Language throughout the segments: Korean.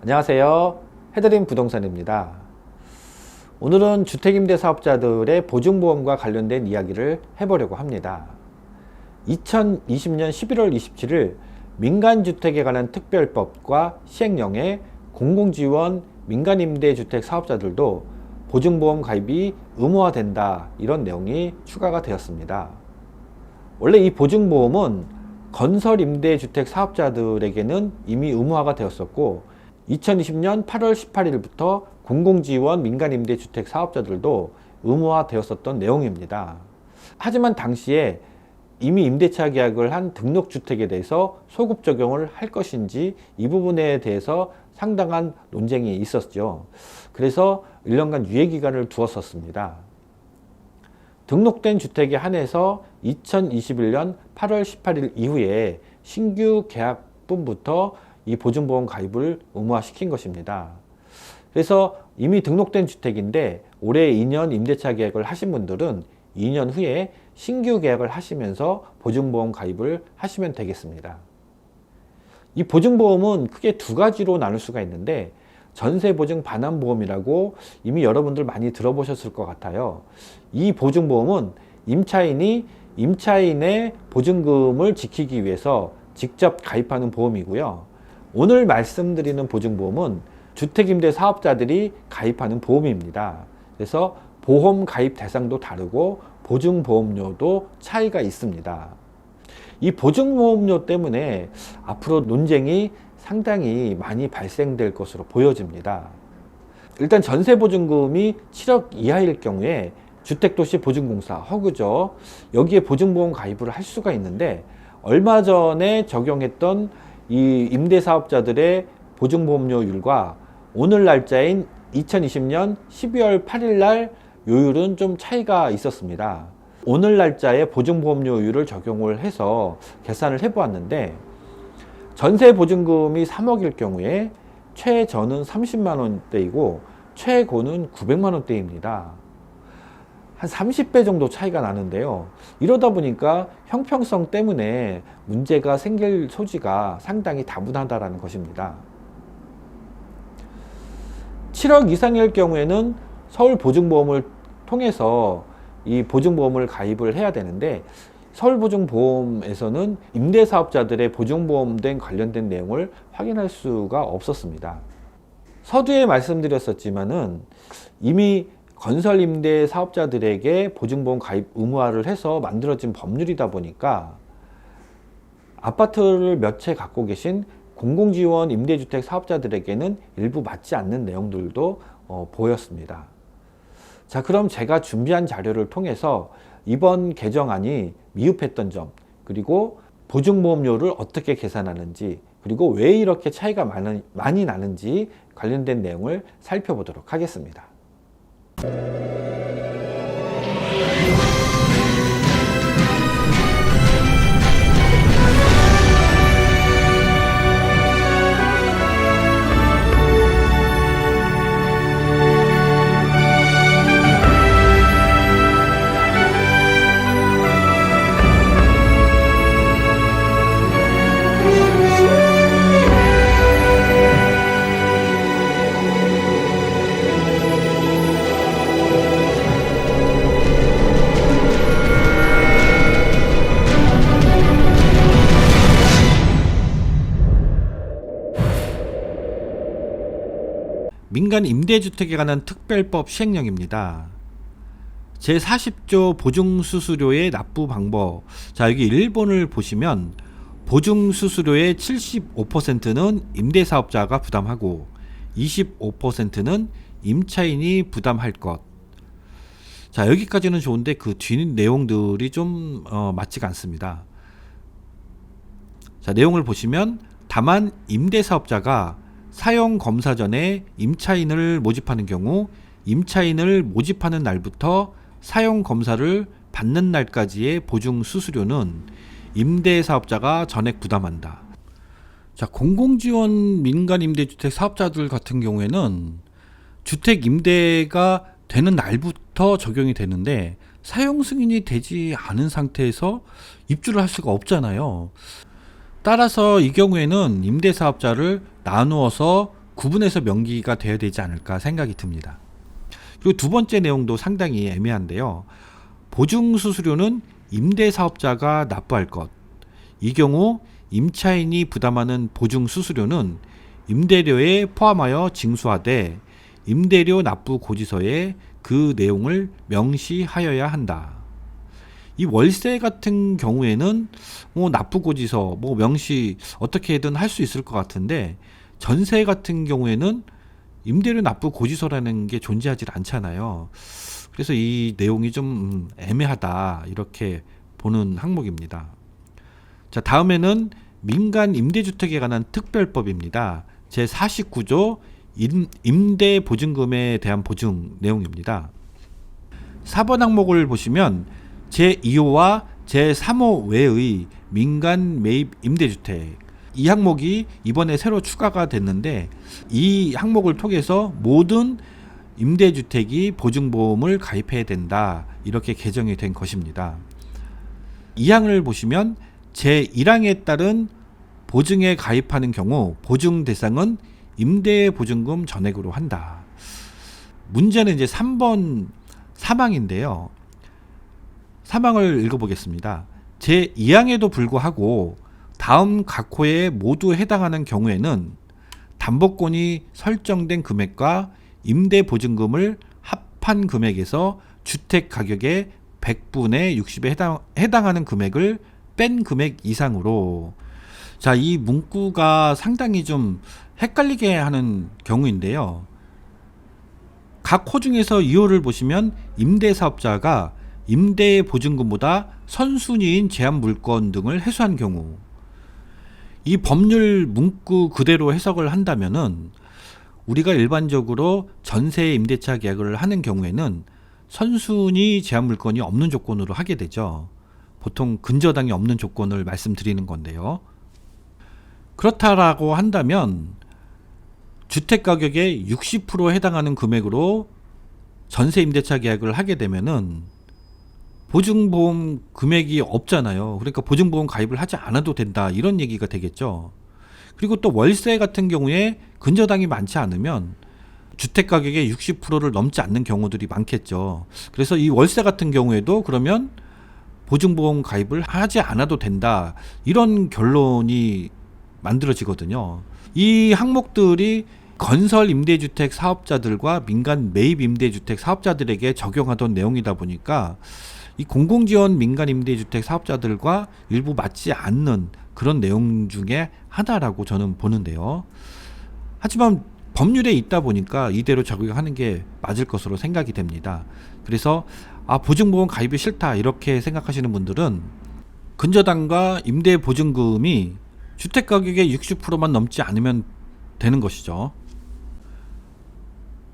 안녕하세요. 해드림 부동산입니다. 오늘은 주택임대사업자들의 보증보험과 관련된 이야기를 해보려고 합니다. 2020년 11월 27일 민간주택에 관한 특별법과 시행령에 공공지원 민간임대주택 사업자들도 보증보험 가입이 의무화된다, 이런 내용이 추가가 되었습니다. 원래 이 보증보험은 건설임대주택 사업자들에게는 이미 의무화가 되었었고 2020년 8월 18일부터 공공지원 민간임대주택 사업자들도 의무화 되었었던 내용입니다. 하지만 당시에 이미 임대차 계약을 한 등록주택에 대해서 소급 적용을 할 것인지 이 부분에 대해서 상당한 논쟁이 있었죠. 그래서 1년간 유예기간을 두었었습니다. 등록된 주택에 한해서 2021년 8월 18일 이후에 신규 계약분부터 이 보증보험 가입을 의무화시킨 것입니다. 그래서 이미 등록된 주택인데 올해 2년 임대차 계약을 하신 분들은 2년 후에 신규 계약을 하시면서 보증보험 가입을 하시면 되겠습니다. 이 보증보험은 크게 두 가지로 나눌 수가 있는데 전세보증 반환보험이라고 이미 여러분들 많이 들어보셨을 것 같아요. 이 보증보험은 임차인의 보증금을 지키기 위해서 직접 가입하는 보험이고요. 오늘 말씀드리는 보증보험은 주택임대 사업자들이 가입하는 보험입니다. 그래서 보험 가입 대상도 다르고 보증보험료도 차이가 있습니다. 이 보증보험료 때문에 앞으로 논쟁이 상당히 많이 발생될 것으로 보여집니다. 일단 전세보증금이 7억 이하일 경우에 주택도시보증공사 허그죠. 여기에 보증보험 가입을 할 수가 있는데 얼마 전에 적용했던 이 임대사업자들의 보증보험료율과 오늘 날짜인 2020년 12월 8일 날 요율은 좀 차이가 있었습니다. 오늘 날짜에 보증보험료율을 적용을 해서 계산을 해보았는데 전세보증금이 3억일 경우에 최저는 30만원대이고 최고는 900만원대입니다. 한 30배 정도 차이가 나는데요. 이러다 보니까 형평성 때문에 문제가 생길 소지가 상당히 다분하다는 것입니다. 7억 이상일 경우에는 서울보증보험을 통해서 이 보증보험을 가입을 해야 되는데 서울보증보험에서는 임대사업자들의 보증보험된 관련된 내용을 확인할 수가 없었습니다. 서두에 말씀드렸었지만은 이미 건설임대 사업자들에게 보증보험 가입 의무화를 해서 만들어진 법률이다 보니까 아파트를 몇 채 갖고 계신 공공지원 임대주택 사업자들에게는 일부 맞지 않는 내용들도 보였습니다. 자, 그럼 제가 준비한 자료를 통해서 이번 개정안이 미흡했던 점, 그리고 보증보험료를 어떻게 계산하는지, 그리고 왜 이렇게 차이가 많이 나는지 관련된 내용을 살펴보도록 하겠습니다. 민간 임대주택에 관한 특별법 시행령입니다. 제40조 보증수수료의 납부 방법. 자, 여기 1번을 보시면 보증수수료의 75%는 임대사업자가 부담하고 25%는 임차인이 부담할 것. 자, 여기까지는 좋은데 그 뒤 내용들이 좀 맞지가 않습니다. 자, 내용을 보시면 다만 임대사업자가 사용검사 전에 임차인을 모집하는 경우 임차인을 모집하는 날부터 사용검사를 받는 날까지의 보증수수료는 임대사업자가 전액 부담한다. 자, 공공지원 민간임대주택 사업자들 같은 경우에는 주택 임대가 되는 날부터 적용이 되는데 사용 승인이 되지 않은 상태에서 입주를 할 수가 없잖아요. 따라서 이 경우에는 임대사업자를 나누어서 구분해서 명기가 되어야 되지 않을까 생각이 듭니다. 그리고 두 번째 내용도 상당히 애매한데요. 보증수수료는 임대사업자가 납부할 것. 이 경우 임차인이 부담하는 보증수수료는 임대료에 포함하여 징수하되 임대료 납부 고지서에 그 내용을 명시하여야 한다. 이 월세 같은 경우에는 납부 고지서 명시 어떻게든 할 수 있을 것 같은데, 전세 같은 경우에는 임대료 납부 고지서라는 게 존재하지 않잖아요. 그래서 이 내용이 좀 애매하다, 이렇게 보는 항목입니다. 자, 다음에는 민간 임대주택에 관한 특별법입니다. 제49조 임대보증금에 대한 보증 내용입니다. 4번 항목을 보시면 제2호와 제3호 외의 민간 매입 임대주택, 이 항목이 이번에 새로 추가가 됐는데, 이 항목을 통해서 모든 임대주택이 보증보험을 가입해야 된다, 이렇게 개정이 된 것입니다. 이 항을 보시면 제1항에 따른 보증에 가입하는 경우 보증 대상은 임대보증금 전액으로 한다. 문제는 이제 3번 사망인데요. 사망을 읽어보겠습니다. 제2항에도 불구하고 다음 각 호에 모두 해당하는 경우에는 담보권이 설정된 금액과 임대보증금을 합한 금액에서 주택 가격의 100분의 60에 해당하는 금액을 뺀 금액 이상으로. 자, 이 문구가 상당히 좀 헷갈리게 하는 경우인데요. 각 호 중에서 2호를 보시면 임대사업자가 임대보증금보다 선순위인 제한물권 등을 해소한 경우, 이 법률 문구 그대로 해석을 한다면은 우리가 일반적으로 전세 임대차 계약을 하는 경우에는 선순위 제한물권이 없는 조건으로 하게 되죠. 보통 근저당이 없는 조건을 말씀드리는 건데요. 그렇다라고 한다면 주택가격의 60%에 해당하는 금액으로 전세 임대차 계약을 하게 되면은 보증보험 금액이 없잖아요. 그러니까 보증보험 가입을 하지 않아도 된다, 이런 얘기가 되겠죠. 그리고 또 월세 같은 경우에 근저당이 많지 않으면 주택가격의 60%를 넘지 않는 경우들이 많겠죠. 그래서 이 월세 같은 경우에도 그러면 보증보험 가입을 하지 않아도 된다, 이런 결론이 만들어지거든요. 이 항목들이 건설 임대주택 사업자들과 민간 매입 임대주택 사업자들에게 적용하던 내용이다 보니까 이 공공지원 민간 임대주택 사업자들과 일부 맞지 않는 그런 내용 중에 하나라고 저는 보는데요. 하지만 법률에 있다 보니까 이대로 적용하는 게 맞을 것으로 생각이 됩니다. 그래서 보증보험 가입이 싫다, 이렇게 생각하시는 분들은 근저당과 임대보증금이 주택가격의 60%만 넘지 않으면 되는 것이죠.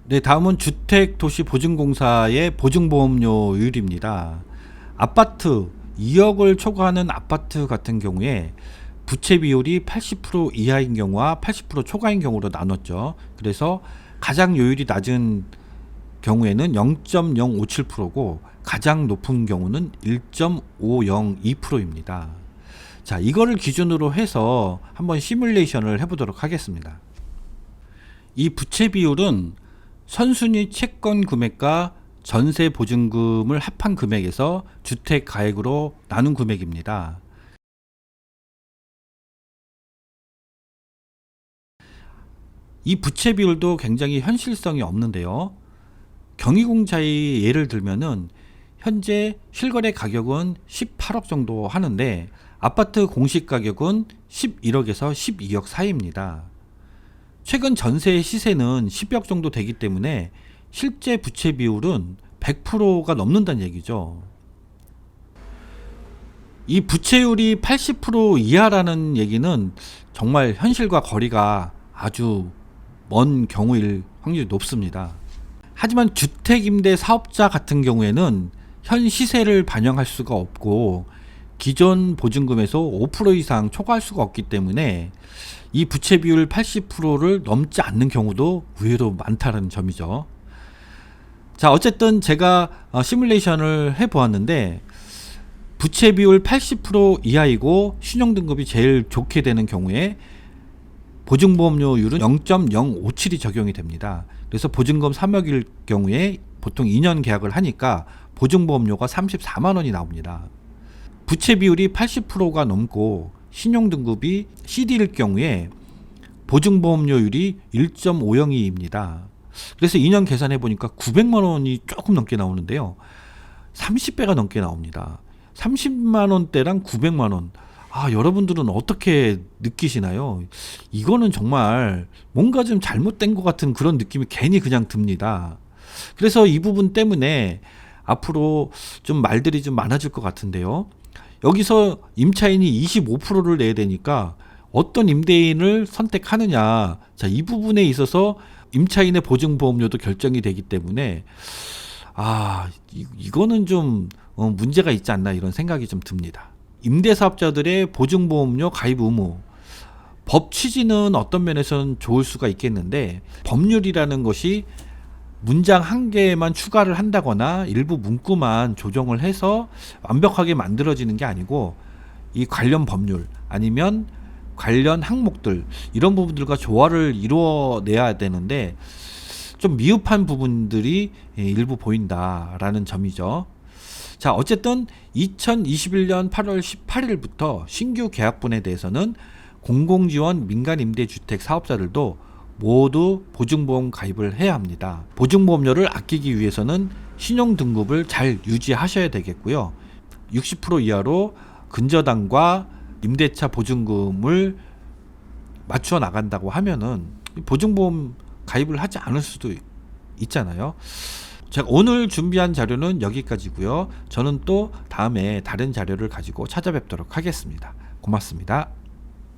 네, 다음은 주택도시보증공사의 보증보험료율입니다. 아파트 2억을 초과하는 아파트 같은 경우에 부채 비율이 80% 이하인 경우와 80% 초과인 경우로 나눴죠. 그래서 가장 요율이 낮은 경우에는 0.057%고 가장 높은 경우는 1.502%입니다. 자, 이거를 기준으로 해서 한번 시뮬레이션을 해보도록 하겠습니다. 이 부채 비율은 선순위 채권 금액과 전세 보증금을 합한 금액에서 주택 가액으로 나눈 금액입니다. 이 부채 비율도 굉장히 현실성이 없는데요. 경희공사의 예를 들면은 현재 실거래 가격은 18억 정도 하는데 아파트 공시 가격은 11억에서 12억 사이입니다. 최근 전세 시세는 10억 정도 되기 때문에 실제 부채 비율은 100%가 넘는다는 얘기죠. 이 부채율이 80% 이하라는 얘기는 정말 현실과 거리가 아주 먼 경우일 확률이 높습니다. 하지만 주택임대 사업자 같은 경우에는 현 시세를 반영할 수가 없고 기존 보증금에서 5% 이상 초과할 수가 없기 때문에 이 부채 비율 80%를 넘지 않는 경우도 의외로 많다는 점이죠. 자, 어쨌든 제가 시뮬레이션을 해보았는데 부채 비율 80% 이하이고 신용등급이 제일 좋게 되는 경우에 보증보험료율은 0.057이 적용이 됩니다. 그래서 보증금 3억일 경우에 보통 2년 계약을 하니까 보증보험료가 34만 원이 나옵니다. 부채 비율이 80%가 넘고 신용등급이 CD일 경우에 보증보험료율이 1.502입니다. 그래서 2년 계산해 보니까 900만 원이 조금 넘게 나오는데요. 30배가 넘게 나옵니다. 30만 원대랑 900만 원. 여러분들은 어떻게 느끼시나요? 이거는 정말 뭔가 좀 잘못된 것 같은 그런 느낌이 괜히 그냥 듭니다. 그래서 이 부분 때문에 앞으로 좀 말들이 좀 많아질 것 같은데요. 여기서 임차인이 25%를 내야 되니까 어떤 임대인을 선택하느냐. 자, 이 부분에 있어서 임차인의 보증보험료도 결정이 되기 때문에 이거는 좀 문제가 있지 않나 이런 생각이 좀 듭니다. 임대사업자들의 보증보험료 가입 의무. 법 취지는 어떤 면에서는 좋을 수가 있겠는데 법률이라는 것이 문장 한 개만 추가를 한다거나 일부 문구만 조정을 해서 완벽하게 만들어지는 게 아니고 이 관련 법률 아니면 관련 항목들 이런 부분들과 조화를 이루어내야 되는데 좀 미흡한 부분들이 일부 보인다라는 점이죠. 자, 어쨌든 2021년 8월 18일부터 신규 계약분에 대해서는 공공지원 민간임대주택 사업자들도 모두 보증보험 가입을 해야 합니다. 보증보험료를 아끼기 위해서는 신용등급을 잘 유지하셔야 되겠고요. 60% 이하로 근저당과 임대차 보증금을 맞추어 나간다고 하면은 보증보험 가입을 하지 않을 수도 있잖아요. 제가 오늘 준비한 자료는 여기까지고요. 저는 또 다음에 다른 자료를 가지고 찾아뵙도록 하겠습니다. 고맙습니다.